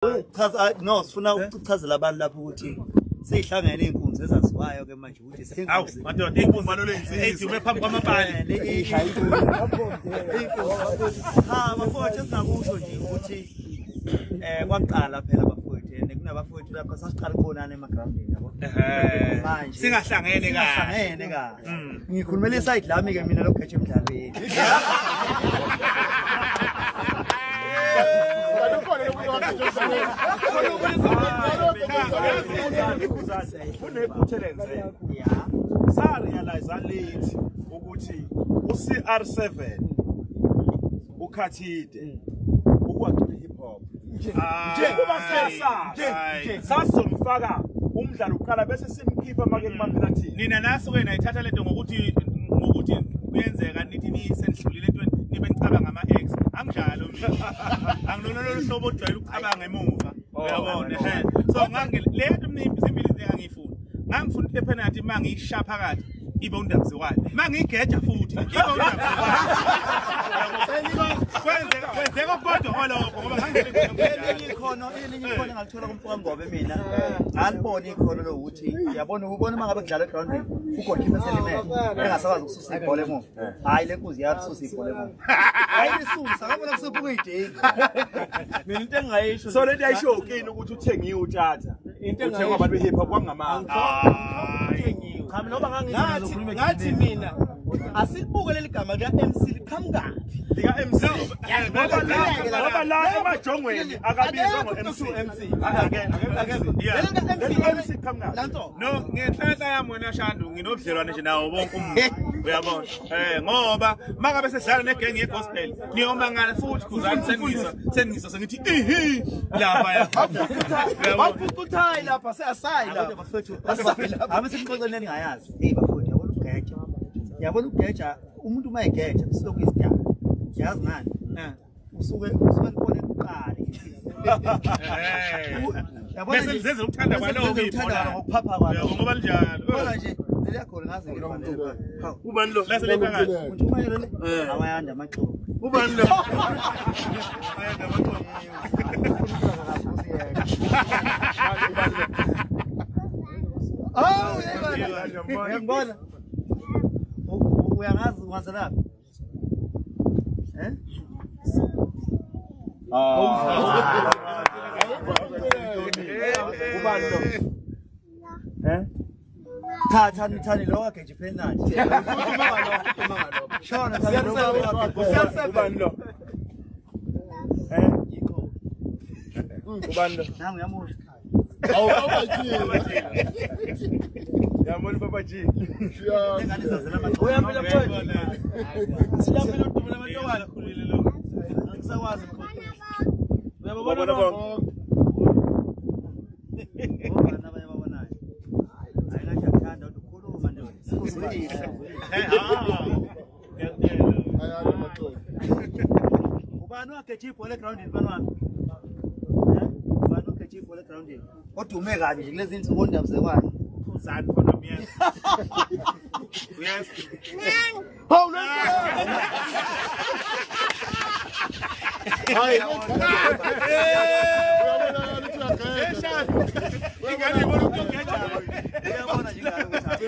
Chaza no sifuna ukuchazela abantu lapho ukuthi sihlangene inkunzi ezaziwayo ke manje ukuthi awu madoda inkumba lo lenzi ume phambi kwamabhali bafowethu esingakusho nje ukuthi kwaqala phela bafowethu kunabafowethu lapha sasiqala khonana emagroundini yabo manje singahlangene kahle ngikhulumela iside lami ke mina lokho emdlalweni Sa-realize late ukuthi uCR7 ukhathide ukwaqala hip hop njengoba sasomfaka umdlalo uqala bese simkhipha make kumambila thini nina naso ke nayithatha lento ngokuthi kuyenzeka nithi niyisendlulile entweni nibe nicabanga ama-ex anginjalo mina angilona lolu hlobo ojwayele ukucabanga emuva uyabona so lento zimbili engangiyifuna ngangifuna iphephenathi uma ngiyishaya phakathi ibe undabuzekwayo uma ngiyigeja futhi ibe undabuzekwayo kwenzeka kodwa holokho ngoba elinye ikhono ngalithola kumfaka ngobe mina ngalibona ikhono lokuthi yabona ubona uma ngabe kudlala egroundini ugoalkeeper selimele engasakwazi ukususa ibhola emuva hayi le nkunzi yasusa ibhola emuva hayi lisusa ngabona kusephuka idinga mina into engayisho so lento ayisho ukini ukuthi uthengiwe uthatha into engayisho abantu behip hop kwangamanga cha noma ngathi mina asibuke leli gama lika MC liqhamuka lika MC ngoba la emajongweni akabizwa ngo-MC MC qhamuka no ngenhlanhla yami wena Shandu nginobudlelwane nje nawo bonke umuntu uyabona ngoba mangabe sesidlala negeng yegospel ngiyomangala futhi kuzani sengiso sengithi ihi lapha baphucuthayi lapha seyasayi lapha bafethu ame sikuxoxele ningayazi hey bafowethu yabona ugeja umuntu uma egeja usuke isidaba yazi ngani usuke khona ekuqala yabona bese ukuthanda kwalowo uthanda ngokuphapha kwalo ngoba njalo kodwa nje liyakhona ngaze ngifana ubani lo lase lephakathi uthi umayelo le awayanda amaxolo ubani lo ayanda amaxolo uyabona uyangazi ungaze lapha ubani lo thani lo wakhe nje penalty shona thani lo ubani lo ubani lo nangu yamusha yamoni baba G ngani sazela amaxolo uyambile mfowethu siyaphila udumela amantokana khulile lo angisakwazi uyabona bonke abanye babonayo ayikathi akuthanda ukukhuluma nje ubani wageja ibhola egroundini banwami ubani wageja ibhola egroundini odume kabi nje kulezi insuku ondabuzekwayo uzani khona myeza uyeza hawu hayi ingane ibona ukuthi ugeja uyabona nje ngalo ukuthi